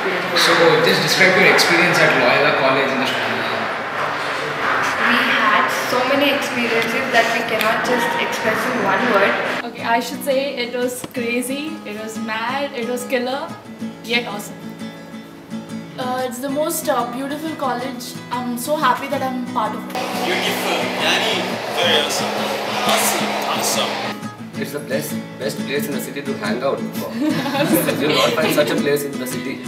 So just describe your experience at Loyola College in the Strand. We had so many experiences that we cannot just express in one word. Okay, I should say it was crazy, it was mad, it was killer, yet awesome. It's the most beautiful college. I'm so happy that I'm part of it. Beautiful, yani, very awesome. Awesome. It's the best place in the city to hang out for. You will not find such a place in the city.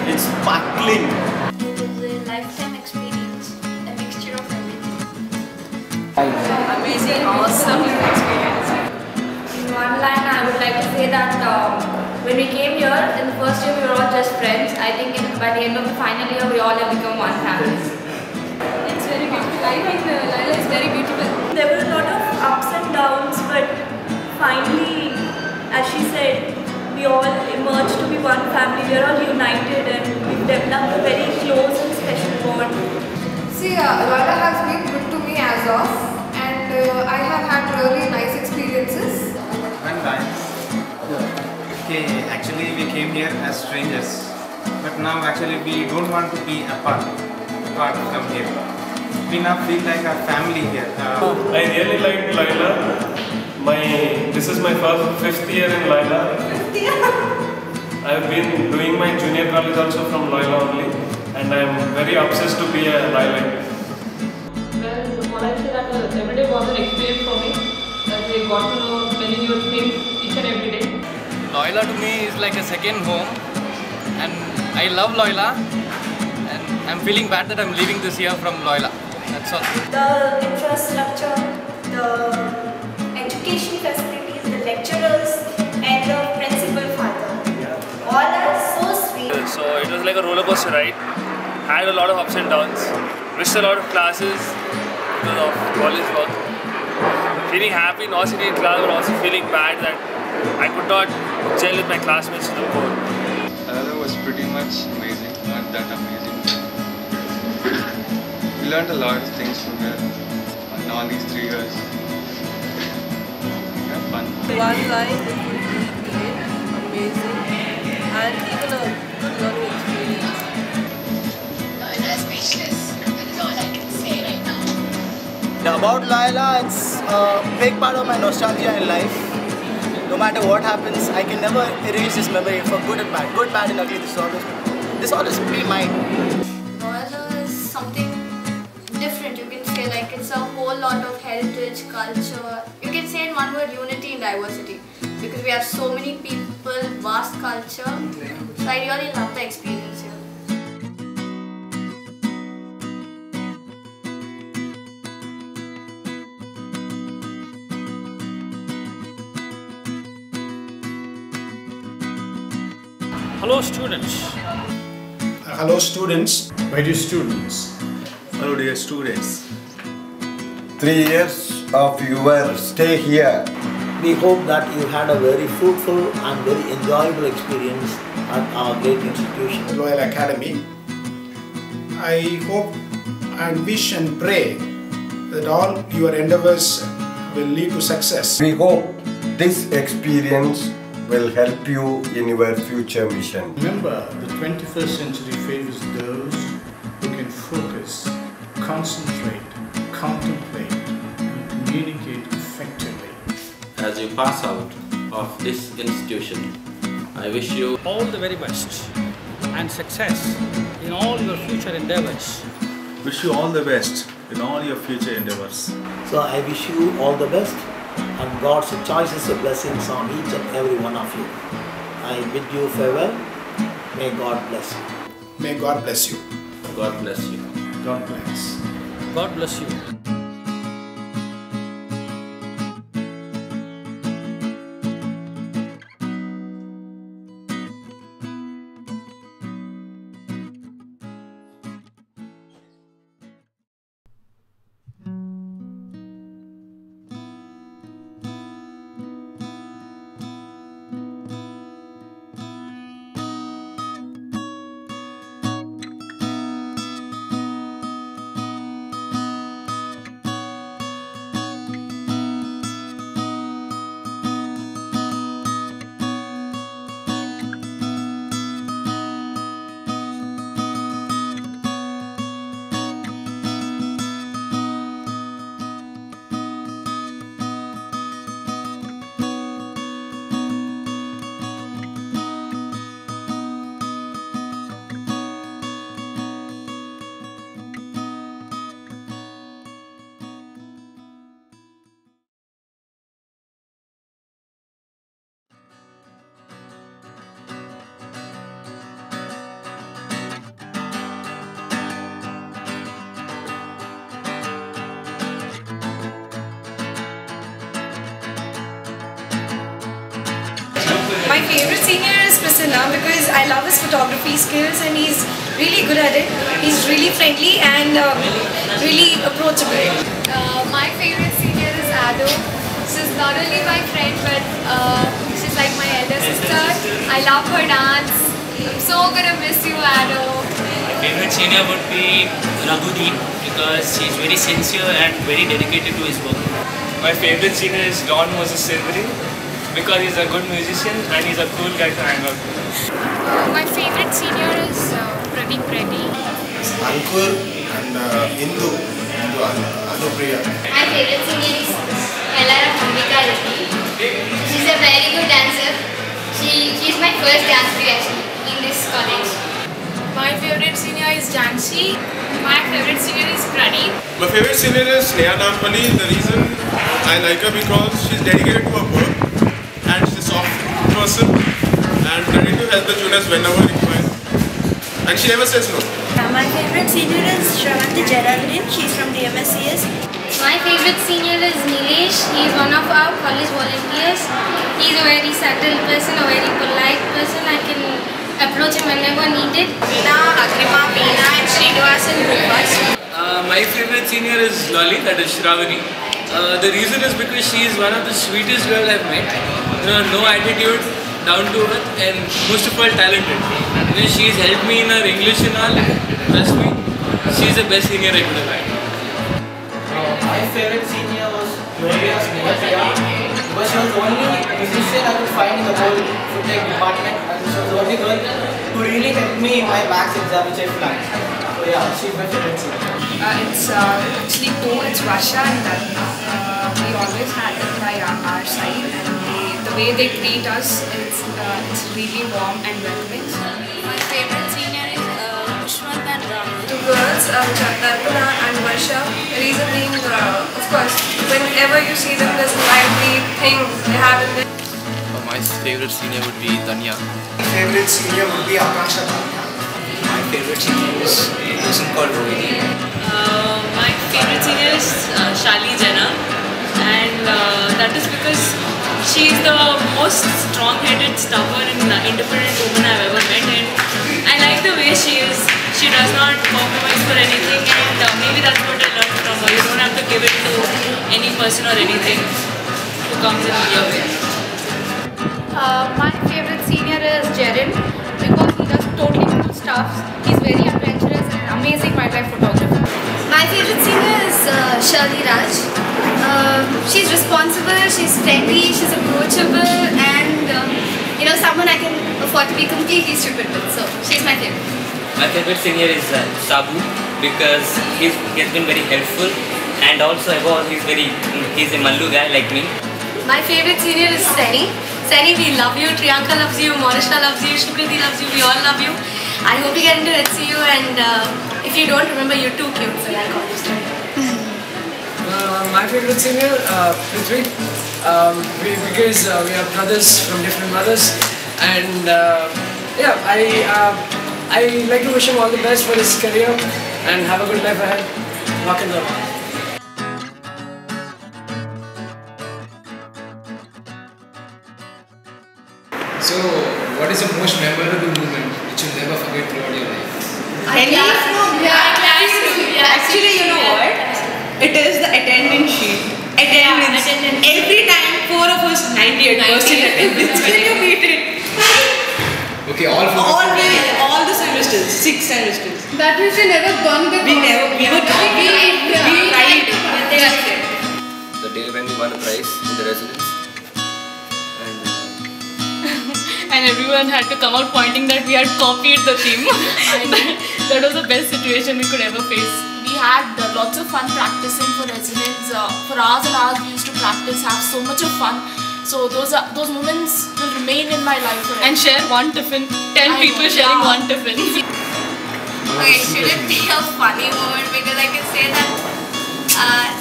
It's sparkling. It is a lifetime experience, a mixture of everything. Amazing, awesome experience. In one line, I would like to say that when we came here, in the first year we were all just friends. I think by the end of the final year, we all have become one family. It's very beautiful. I think Loyola is very beautiful. There were a lot of ups and downs, but finally, as she said, we all emerged to be one family. We are all united and we've developed a very close and special bond. See, Loyola has been good to me as of, and I have had really nice experiences. And nice. Okay, actually we came here as strangers, but now actually we don't want to be apart from here. We now feel like a family here. I really like Loyola. This is my fifth year in Loyola. I've been doing my junior college also from Loyola only, and I'm very obsessed to be a Loyola. Well, what I say that every day was an experience for me. As I got to know many new things each and every day. Loyola to me is like a second home, and I love Loyola, and I'm feeling bad that I'm leaving this year from Loyola. That's all. The infrastructure, the education facilities, the lecturers and the principal father, all are so sweet. So it was like a roller coaster ride. Had a lot of ups and downs. Missed a lot of classes because of college work. Feeling happy not sitting in class, but also feeling bad that I could not gel with my classmates to the core. Loyola was pretty much amazing, not that amazing. We learned a lot of things from here in all these 3 years. We had fun. One line, it would be great, amazing, and even a good learning experience. Loyola is speechless. That is all I can say right now. About Loyola, it's a big part of my nostalgia in life. No matter what happens, I can never erase this memory for good and bad. Good, bad and ugly, this always be mine. Loyola is something different, you can say, like it's a whole lot of heritage, culture. You can say in one word, unity in diversity. Because we have so many people, vast culture. So I really love the experience here. Hello students. Hello students. My dear students. Hello dear students. 3 years of your stay here. We hope that you had a very fruitful and very enjoyable experience at our great institution, Loyola Academy. I hope and wish and pray that all your endeavors will lead to success. We hope this experience will help you in your future mission. Remember, the 21st century favors those who can focus, concentrate, contemplate, and communicate effectively. As you pass out of this institution, I wish you all the very best and success in all your future endeavors. Wish you all the best in all your future endeavors. So I wish you all the best and God's choices and blessings on each and every one of you. I bid you farewell. May God bless you. May God bless you. God bless you. God bless. God bless you. favorite senior is Prasanna because I love his photography skills and he's really good at it. He's really friendly and really approachable. My favorite senior is Ado. She's not only my friend but she's like my elder sister. I love her dance. I'm so gonna miss you, Ado. My favorite senior would be Raghudeep because he's very sincere and very dedicated to his work. My favorite senior is Don Moses Silvery because he's a good musician and he's a cool guy to hang out with. My favorite senior is Pradeep Reddy. Ankur and Indu Anupriya. My favorite senior is Ellara Bhumika Reddy. She's a very good dancer. She's my first dance actually in this college. My favorite senior is Janshi. My favorite senior is Pradeep. My favorite senior is Sneha Nampally. The reason I like her because she's dedicated to her work and she's a soft person and ready to help the juniors whenever required. And she never says no. My favorite senior is Shravanti Geraldine. She's from the MSCS. My favorite senior is Nilesh. He is one of our college volunteers. He is a very subtle person, a very polite person. I can approach him whenever needed. Now, Agrima, Meena and Srinivas and Rupas. My favorite senior is Lali, that is Shravani. The reason is because she is one of the sweetest girls I've met. No attitude, down to earth, and most of all talented. She's helped me in her English and all. Trust me, she's the best senior I could have had. My favorite senior was Gloria Sneha because she was the only musician I could find in the whole food tech department, and she was the only girl who really helped me in my maths exam which I flunked. So yeah, she's my favorite senior. It's actually two. It's Varsha and Dharma. We always had them by our side, and the way they treat us, it's really warm and welcoming. My favorite senior is Pushwant and Ram. Two girls, Darpana and Varsha. The reason being, of course, whenever you see them, there's a lively thing they have in there. My favorite senior would be Danya. My favorite senior would be Akansha. My favorite senior is a person called Rohini. My favorite senior is Shali Jana, and that is because she is the most strong-headed, stubborn and independent woman I've ever met, and I like the way she is. She does not compromise for anything, and maybe that's what I learned from her. You don't have to give it to any person or anything who comes in your way. My favorite senior is Jerin because he does totally cool stuff. He's very adventurous and amazing wildlife photographer. My favorite senior is Shirley Raj. She's responsible, she's friendly, she's approachable, and someone I can afford to be completely stupid with. So she's my favorite. My favorite senior is Sabu because he has been very helpful, and also he's a Mallu guy like me. My favorite senior is Seni. Seni, we love you. Triyanka loves you. Monisha loves you. Shukriti loves you. We all love you. I hope you get into HCU, and if you don't, remember you're too cute, so like all this time. My favorite senior, Prithvi, because we are brothers from different mothers, and yeah, I like to wish him all the best for his career and have a good life ahead. Rock and roll. So, what is the most memorable moment which you'll never forget throughout your life? Actually, you know what? It is the attendance sheet. Attendance. Every time, 4 of us, 98% attendance. Can you beat it? Okay, all the semesters, 6 semesters. That means you never bunked the We were tried. The day when we won a prize in the residence. And everyone had to come out pointing that we had copied the theme. That was the best situation we could ever face. We had lots of fun practicing for residents. For hours and hours we used to practice, have so much of fun. So those moments will remain in my life forever. And share one tiffin. 10 people sharing one tiffin. Okay, should it be a funny moment because I can say that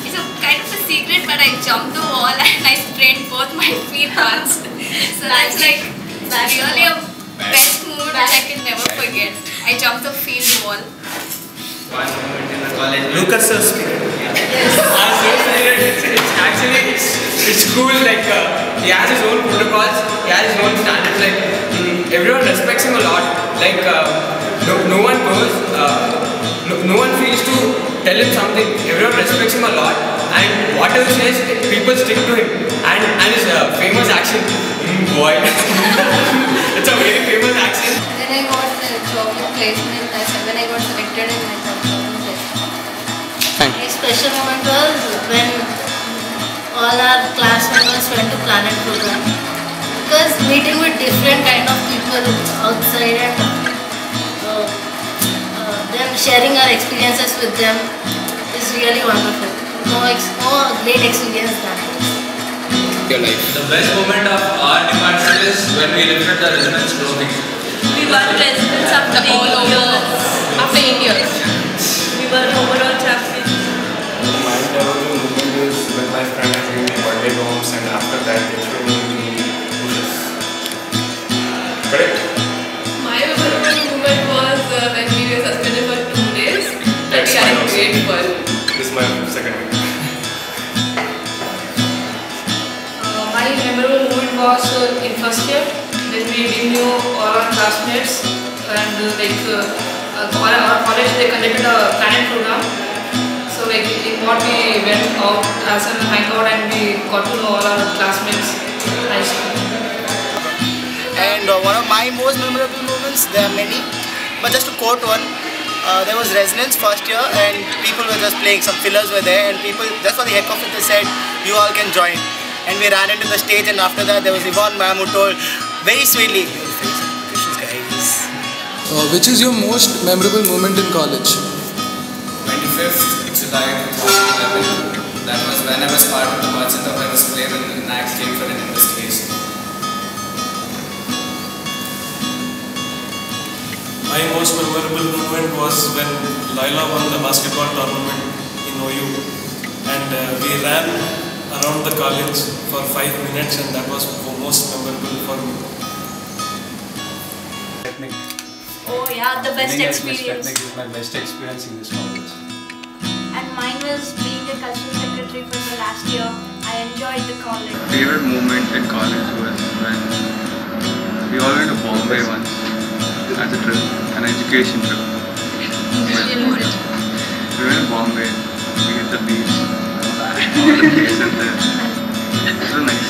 it's a kind of a secret, but I jumped the wall and I sprained both my feet once. So that's like really a best moment which I can never forget. I jumped the field wall. One moment in the college. Lucas Sirski. Yes. It's actually it's cool. Like he has his own protocols. He has his own standards. Like everyone respects him a lot. Like no one goes. No one feels to tell him something. Everyone respects him a lot. And whatever he says, people stick to him. And his famous accent, boy. It's a very famous accent. When I got the job placement, when I got selected in my job placement. A special moment was when all our class members went to Planet program. Because meeting with different kind of people outside and then sharing our experiences with them is really wonderful. No great experience than this. Your life. The best moment of our department is when we lifted the resonance trophy. We won resonance after 8 years. After 8 years. We were overall champions. My memorable moment is when my friend has given me birthday bombs and after that they threw me into bushes. Correct? My memorable moment was when we were suspended for 2 days. And we had a great fun. This is my second one. My memorable moment was in first year when we knew all our classmates and our college they conducted a Planet program. So in what we went out as a hangout and we got to know all our classmates. Nice. And one of my most memorable moments, there are many, but just to quote one, there was Resonance first year and people were just playing, some fillers were there and people, just for the heck of it, they said, you all can join. And we ran into the stage and after that there was Yvonne ma'am who told very sweetly, guys. Which is your most memorable moment in college? 25th July 2011. That was when I was part of the Merchant of Venice play when NAC came for an investigation. My most memorable moment was when Laila won the basketball tournament in OU and we ran around the college for 5 minutes and that was most memorable for me. Technique. Oh yeah, the best Being experience. Technique is my best experience in this college. And mine was being a cultural secretary for the last year. I enjoyed the college. Favorite moment in college was when we all went to Bombay once as a trip, an education trip. We went to Bombay, we hit the beach, all the places there. It was nice.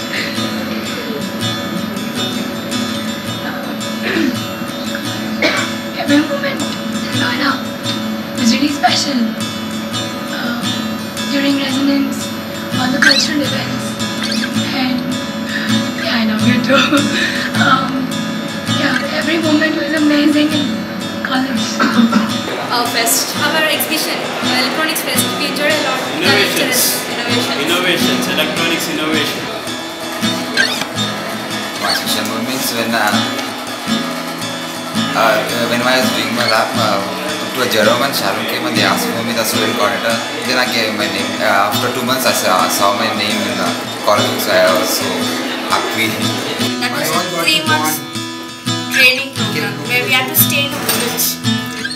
Every moment in Noida was really special. During Resonance, all the cultural events, and yeah, I love you too. Yeah, every moment was amazing in college. Our fest, our exhibition, electronics fest, we enjoyed a lot. Innovations, electronics innovation. My special moments when I was doing my lab to a Jerome and Sharon came and they asked for me the student coordinator. Then I gave my name. After 2 months I saw my name in the college, so I was so happy. That was a 3 months training program where we had to stay in a village.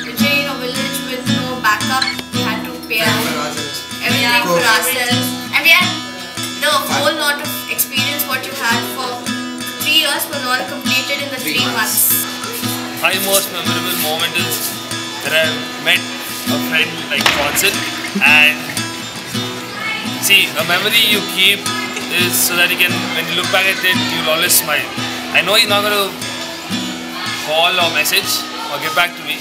We stayed in a village with no backup. We had to pay everything for ourselves. And we had the whole lot of experience what you had for 3 years was all completed in the 3 months. My most memorable moment is that I met a friend like Consul, and see, a memory you keep is so that you can, when you look back at it, you'll always smile. I know he's not going to call or message or get back to me,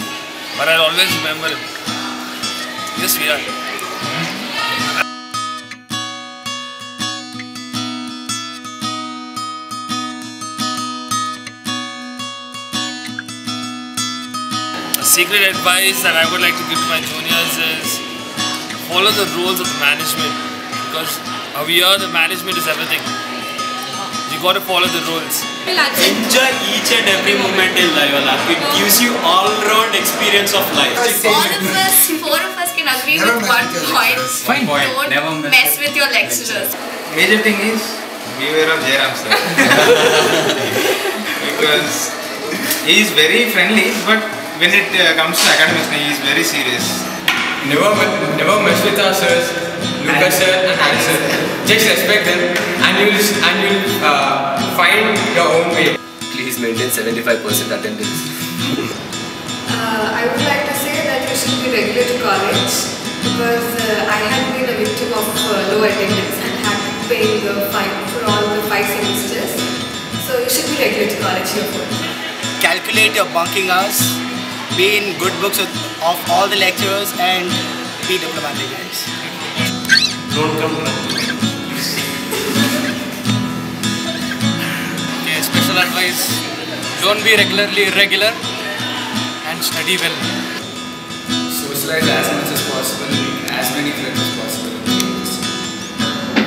but I'll always remember him. Yes, we are. Secret advice that I would like to give to my juniors is follow the rules of the management, because here the management is everything. You got to follow the rules. Enjoy each and every moment in Loyola. It gives you all-round experience of life. All of us, 4 of us can agree with one point. Fine point. Don't Never mess with your lecturers. Major thing is beware of Jairam sir. Because he is very friendly, but when it comes to academics, he is very serious. Never mess with our sirs, Lucas sir and Harry sir. Just respect them and and you'll find your own way. Please maintain 75% attendance. I would like to say that you should be regular to college because I had been a victim of low attendance and had to pay the fine for all the 5 semesters. So you should be regular to college here first. Calculate your bunking hours, be in good books of all the lecturers, and be diplomatic, guys. Don't come drunk. Okay, special advice. Don't be regularly irregular and study well. Socialize as much as possible, make as many friends as possible.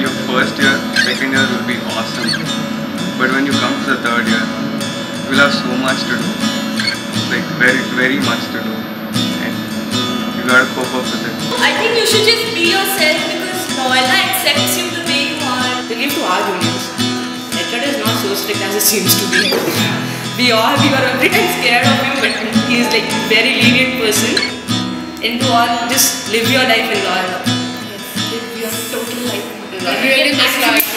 Your first year, second year will be awesome. But when you come to the third year, you will have so much to do. Like very, very much to do. And you gotta cope up with it. I think you should just be yourself because Noella accepts you the way you are. To give to our juniors, Richard is not so strict as it seems to be. We were every time scared of him, but he is like very lenient person. And to all, just live your life in Loyola. Yes, live your total life in Loyola.